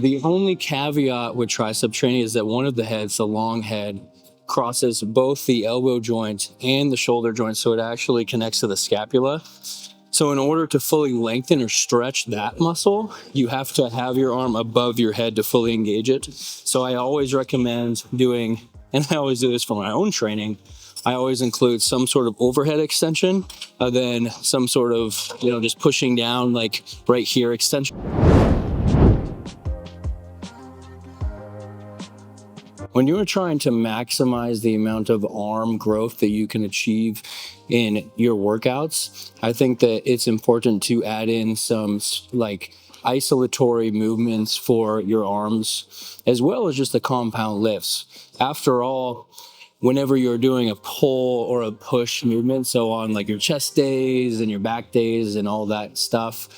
The only caveat with tricep training is that one of the heads, the long head, crosses both the elbow joint and the shoulder joint, so it actually connects to the scapula. So in order to fully lengthen or stretch that muscle, you have to have your arm above your head to fully engage it. So I always recommend doing, and I always do this for my own training, I always include some sort of overhead extension, then some sort of, just pushing down like right here extension. When you are trying to maximize the amount of arm growth that you can achieve in your workouts, I think that it's important to add in some like isolatory movements for your arms, as well as just the compound lifts. After all, whenever you're doing a pull or a push movement, so on like your chest days and your back days and all that stuff,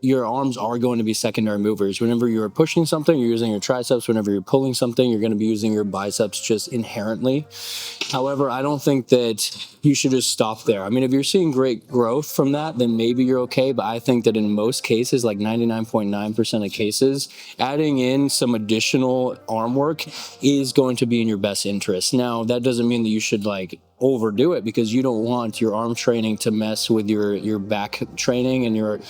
your arms are going to be secondary movers. Whenever you're pushing something, you're using your triceps. Whenever you're pulling something, you're going to be using your biceps just inherently. However, I don't think that you should just stop there. I mean, if you're seeing great growth from that, then maybe you're okay. But I think that in most cases, like 99.9% of cases, adding in some additional arm work is going to be in your best interest. Now, that doesn't mean that you should like overdo it, because you don't want your arm training to mess with your back training and your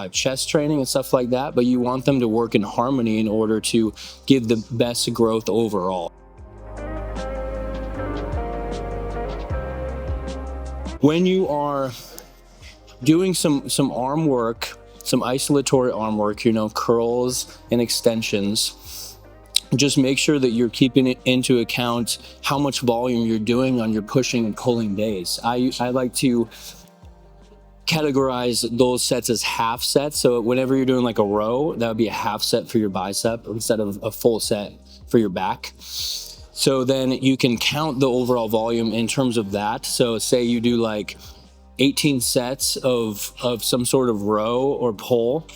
chest training and stuff like that. But you want them to work in harmony in order to give the best growth overall. When you are doing some arm work, some isolatory arm work, curls and extensions, just make sure that you're keeping it into account how much volume you're doing on your pushing and pulling days. I like to categorize those sets as half sets. So whenever you're doing like a row, that would be a half set for your bicep instead of a full set for your back. So then you can count the overall volume in terms of that. So say you do like 18 sets of some sort of row or pull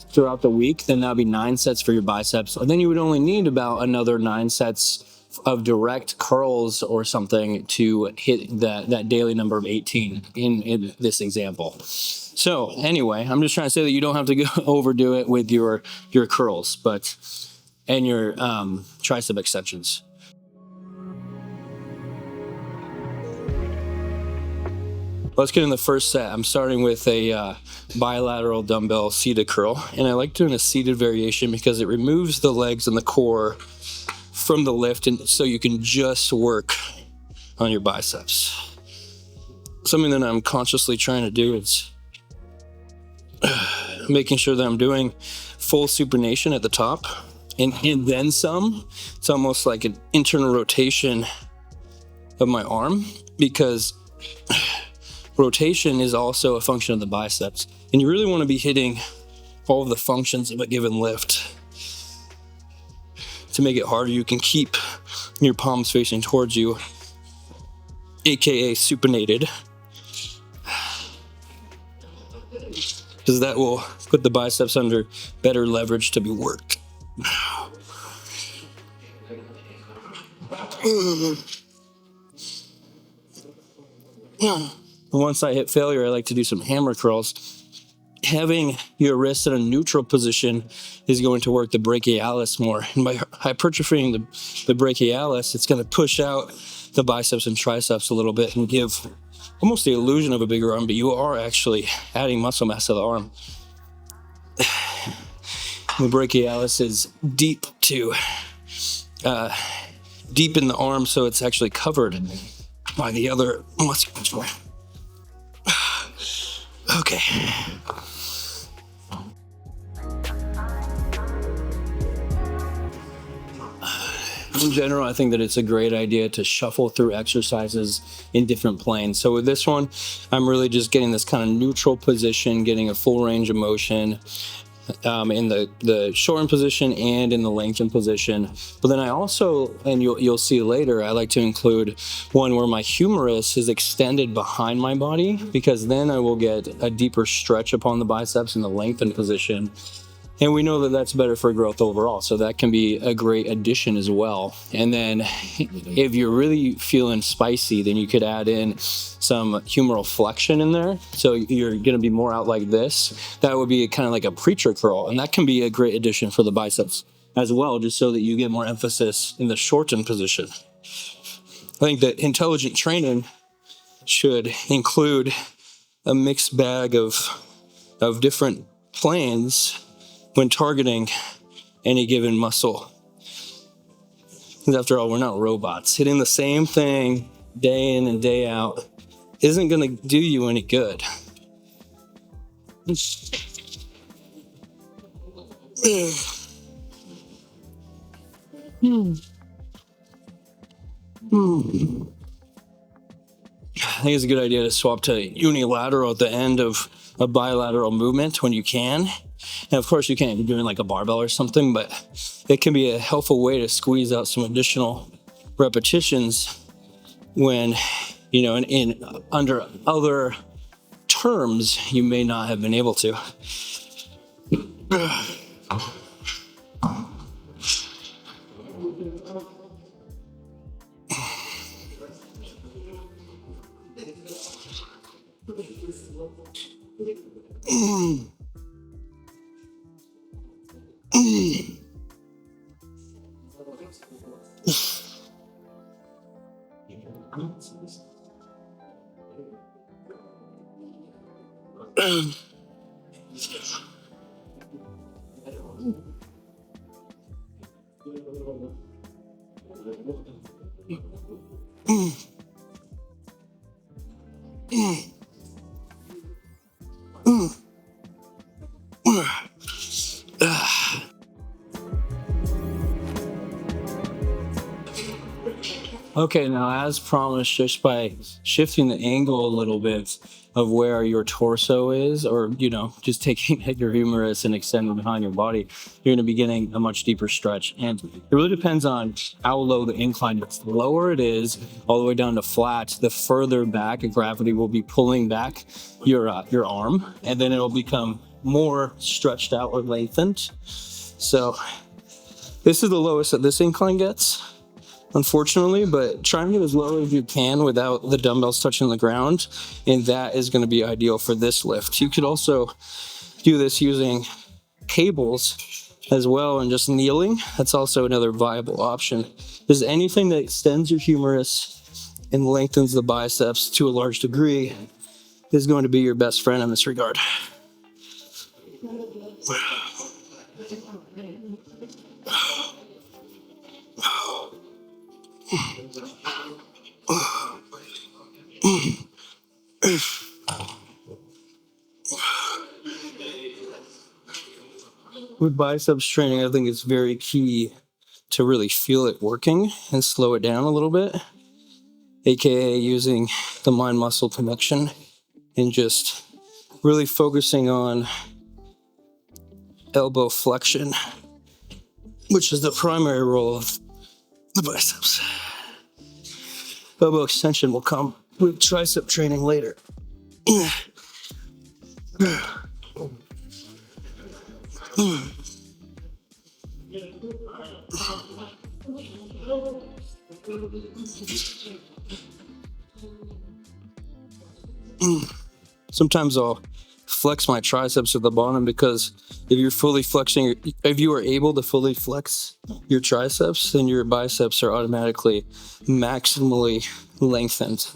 throughout the week, then that'd be 9 sets for your biceps. And then you would only need about another 9 sets of direct curls or something to hit that daily number of 18 in this example. So anyway, I'm just trying to say that you don't have to go overdo it with your curls, and your tricep extensions. Let's get in the first set. I'm starting with a bilateral dumbbell seated curl, and I like doing a seated variation because it removes the legs and the core from the lift, and so you can just work on your biceps. Something that I'm consciously trying to do is making sure that I'm doing full supination at the top and then some. It's almost like an internal rotation of my arm, because rotation is also a function of the biceps, and you really want to be hitting all of the functions of a given lift. To make it harder, you can keep your palms facing towards you, aka supinated, because that will put the biceps under better leverage to be worked. Once I hit failure, I like to do some hammer curls. Having your wrist in a neutral position is going to work the brachialis more. And by hypertrophying the brachialis, it's going to push out the biceps and triceps a little bit and give almost the illusion of a bigger arm, but you are actually adding muscle mass to the arm. The brachialis is deep in the arm, so it's actually covered by the other musculature. Okay. In general, I think that it's a great idea to shuffle through exercises in different planes. So with this one, I'm really just getting this kind of neutral position, getting a full range of motion in the shortened position and in the lengthened position. But then I also, and you'll see later, I like to include one where my humerus is extended behind my body, because then I will get a deeper stretch upon the biceps in the lengthened position. And we know that that's better for growth overall. So that can be a great addition as well. And then if you're really feeling spicy, then you could add in some humeral flexion in there. So you're going to be more out like this. That would be kind of like a preacher curl. And that can be a great addition for the biceps as well, just so that you get more emphasis in the shortened position. I think that intelligent training should include a mixed bag of different plans when targeting any given muscle. Because after all, we're not robots. Hitting the same thing day in and day out isn't going to do you any good. I think it's a good idea to swap to unilateral at the end of a bilateral movement when you can. And of course, you can't be doing like a barbell or something, but it can be a helpful way to squeeze out some additional repetitions when, you know, in under other terms, you may not have been able to. Okay, now as promised, just by shifting the angle a little bit of where your torso is, or, you know, just taking your humerus and extending behind your body, you're going to be getting a much deeper stretch. And it really depends on how low the incline is. The lower it is, all the way down to flat, the further back gravity will be pulling back your arm, and then it'll become more stretched out or lengthened. So this is the lowest that this incline gets, unfortunately, but try and get as low as you can without the dumbbells touching the ground, and that is going to be ideal for this lift. You could also do this using cables as well and just kneeling. That's also another viable option. Just anything that extends your humerus and lengthens the biceps to a large degree is going to be your best friend in this regard. With biceps training, I think it's very key to really feel it working and slow it down a little bit, aka using the mind-muscle connection and just really focusing on elbow flexion, which is the primary role of the biceps. Elbow extension will come with tricep training later. Sometimes I'll flex my triceps at the bottom, because if you are able to fully flex your triceps, then your biceps are automatically maximally lengthened.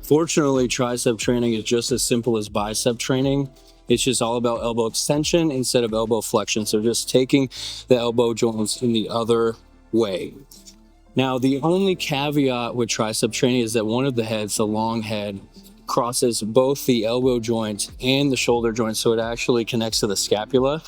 Fortunately, tricep training is just as simple as bicep training. It's just all about elbow extension instead of elbow flexion. So just taking the elbow joints in the other way. Now, the only caveat with tricep training is that one of the heads, the long head, crosses both the elbow joint and the shoulder joint, so it actually connects to the scapula.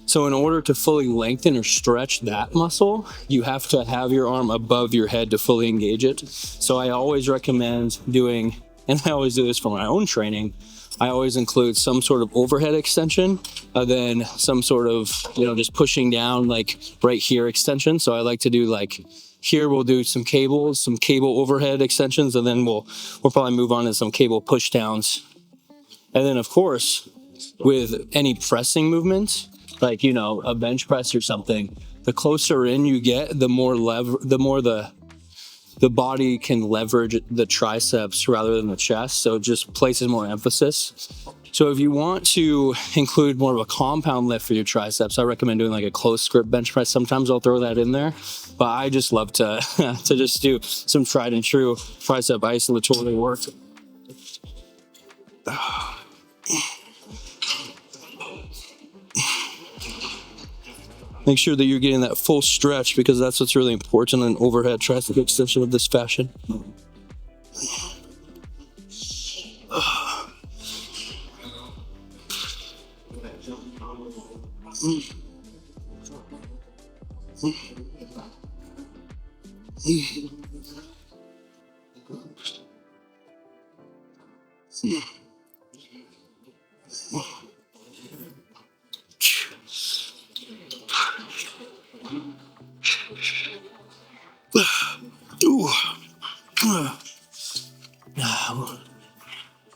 So in order to fully lengthen or stretch that muscle, you have to have your arm above your head to fully engage it. So I always recommend doing, and I always do this for my own training, I always include some sort of overhead extension, then some sort of, just pushing down like right here extension. So I like to do like here we'll do some cable overhead extensions, and then we'll probably move on to some cable push downs. And then of course, with any pressing movements, like, a bench press or something, the closer in you get, the more the body can leverage the triceps rather than the chest. So it just places more emphasis. So if you want to include more of a compound lift for your triceps, I recommend doing like a close grip bench press. Sometimes I'll throw that in there, but I just love to to just do some tried and true tricep isolatory work. Make sure that you're getting that full stretch, because that's what's really important in overhead tricep extension of this fashion.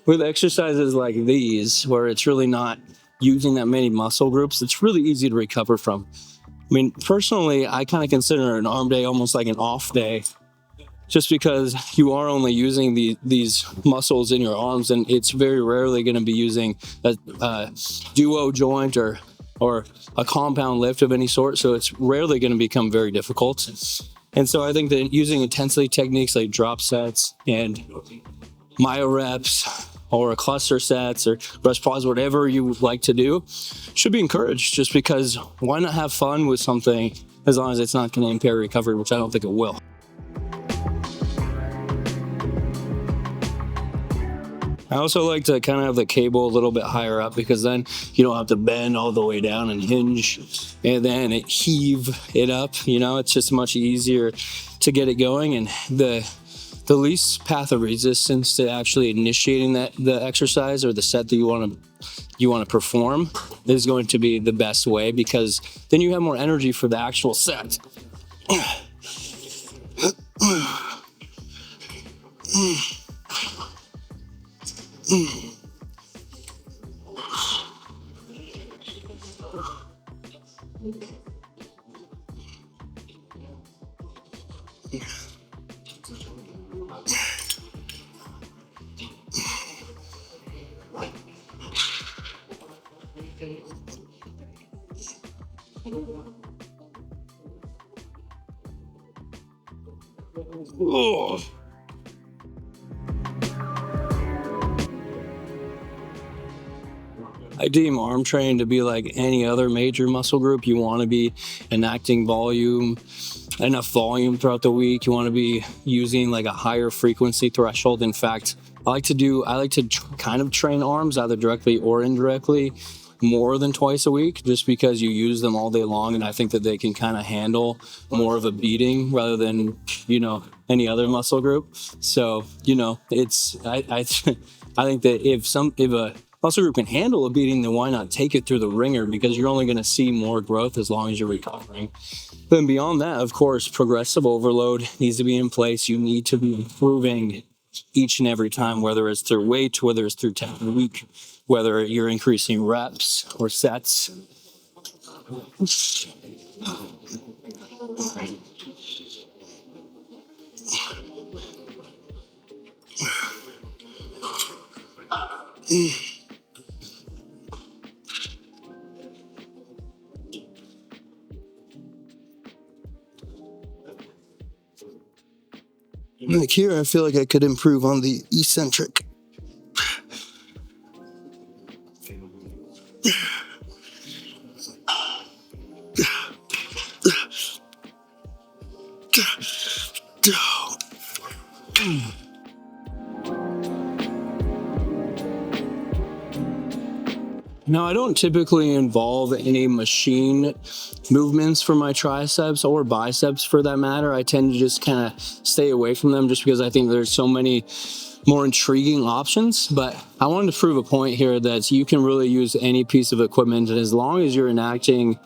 With exercises like these, where it's really not using that many muscle groups, it's really easy to recover from. I mean, personally, I kind of consider an arm day almost like an off day, just because you are only using these muscles in your arms, and it's very rarely going to be using a duo joint or a compound lift of any sort. So it's rarely going to become very difficult. And so I think that using intensity techniques like drop sets and myo reps or cluster sets or rest pause, whatever you would like to do, should be encouraged, just because why not have fun with something as long as it's not going to impair recovery, which I don't think it will. I also like to kind of have the cable a little bit higher up, because then you don't have to bend all the way down and hinge and then heave it up. It's just much easier to get it going, and the least path of resistance to actually initiating the exercise or the set that you want to perform is going to be the best way, because then you have more energy for the actual set. I deem arm training to be like any other major muscle group. You want to be enacting enough volume throughout the week. You want to be using like a higher frequency threshold. In fact, I like to kind of train arms either directly or indirectly more than twice a week, just because you use them all day long, and I think that they can kind of handle more of a beating rather than any other muscle group. So it's I think that if a muscle group can handle a beating, then why not take it through the ringer, because you're only going to see more growth as long as you're recovering. Then beyond that, of course, progressive overload needs to be in place. You need to be improving each and every time, whether it's through weight, whether it's through technique, whether you're increasing reps or sets. Like here, I feel like I could improve on the eccentric. Now, I don't typically involve any machine movements for my triceps or biceps for that matter. I tend to just kind of stay away from them, just because I think there's so many more intriguing options, but I wanted to prove a point here that you can really use any piece of equipment, and as long as you're enacting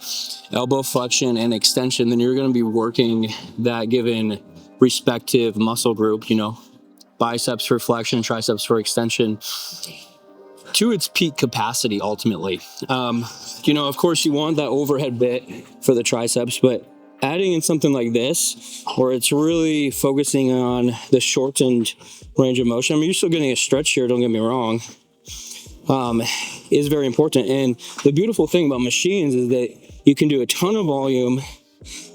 elbow flexion and extension, then you're going to be working that given respective muscle group, you know, biceps for flexion, triceps for extension, to its peak capacity ultimately. You know, of course, you want that overhead bit for the triceps, but adding in something like this, where it's really focusing on the shortened range of motion, I mean, you're still getting a stretch here, don't get me wrong, is very important. And the beautiful thing about machines is that you can do a ton of volume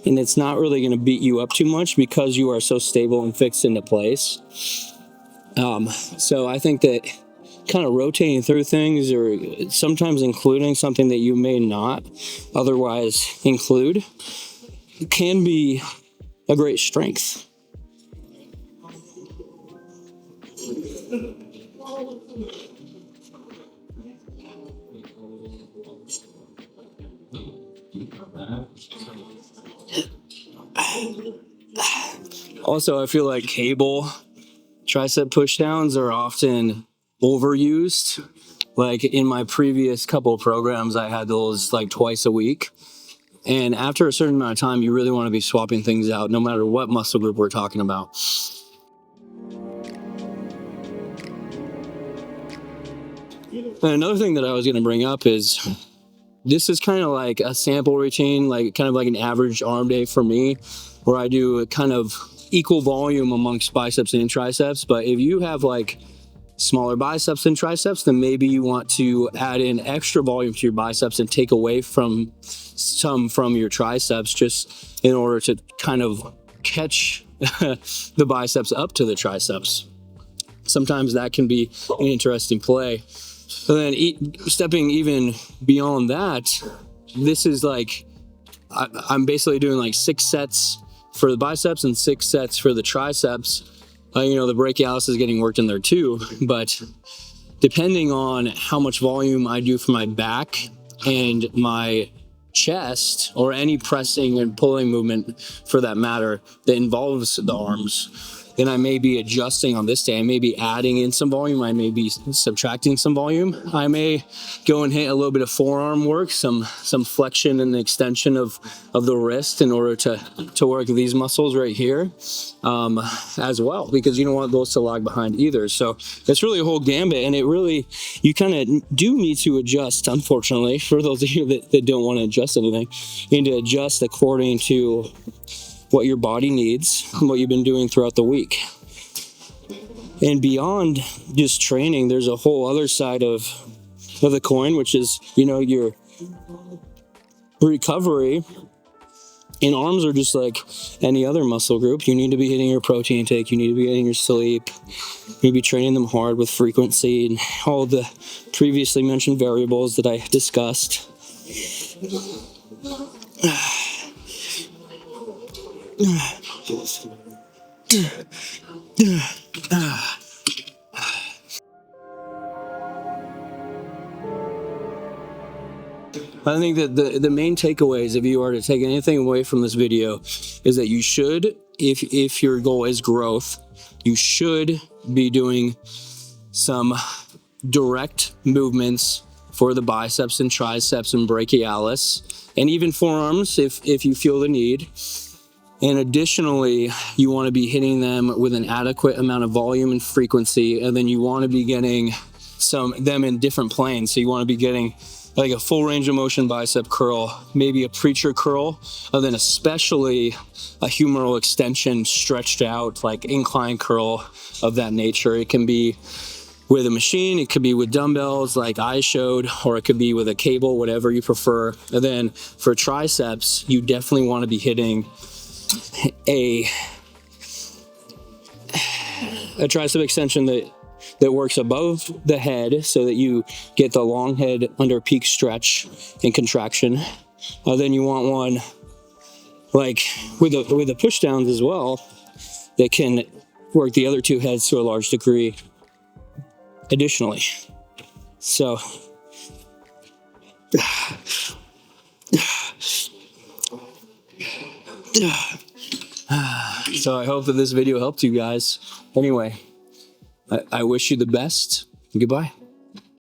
and it's not really going to beat you up too much because you are so stable and fixed into place. So I think that kind of rotating through things, or sometimes including something that you may not otherwise include, can be a great strength. Also, I feel like cable tricep pushdowns are often overused. Like in my previous couple of programs, I had those like twice a week. And after a certain amount of time, you really want to be swapping things out, no matter what muscle group we're talking about. And another thing that I was going to bring up is this is kind of like a sample routine, like kind of like an average arm day for me, where I do a kind of equal volume amongst biceps and triceps. But if you have like smaller biceps and triceps, then maybe you want to add in extra volume to your biceps and take away from some from your triceps, just in order to kind of catch the biceps up to the triceps. Sometimes that can be an interesting play. And then stepping even beyond that, this is like, I'm basically doing like 6 sets for the biceps and 6 sets for the triceps. You know, the brachialis is getting worked in there too, but depending on how much volume I do for my back and my chest, or any pressing and pulling movement for that matter that involves the arms, then I may be adjusting on this day. I may be adding in some volume. I may be subtracting some volume. I may go and hit a little bit of forearm work, some flexion and extension of the wrist in order to work these muscles right here as well, because you don't want those to lag behind either. So it's really a whole gambit, and it really, you kind of do need to adjust, unfortunately, for those of you that don't want to adjust anything. You need to adjust according to what your body needs and what you've been doing throughout the week. And beyond just training, there's a whole other side of the coin, which is, you know, your recovery. And arms are just like any other muscle group. You need to be hitting your protein intake. You need to be getting your sleep. You need to be training them hard with frequency and all the previously mentioned variables that I discussed. I think that the main takeaways, if you are to take anything away from this video, is that you should, if your goal is growth, you should be doing some direct movements for the biceps and triceps and brachialis, and even forearms if you feel the need. And additionally, you want to be hitting them with an adequate amount of volume and frequency, and then you want to be getting them in different planes. So you want to be getting like a full range of motion bicep curl, maybe a preacher curl, and then especially a humeral extension stretched out, like incline curl of that nature. It can be with a machine, it could be with dumbbells like I showed, or it could be with a cable, whatever you prefer. And then for triceps, you definitely want to be hitting a tricep extension that works above the head so that you get the long head under peak stretch and contraction. Then you want one like with the push downs as well that can work the other 2 heads to a large degree additionally. So I hope that this video helped you guys. Anyway, I wish you the best. Goodbye.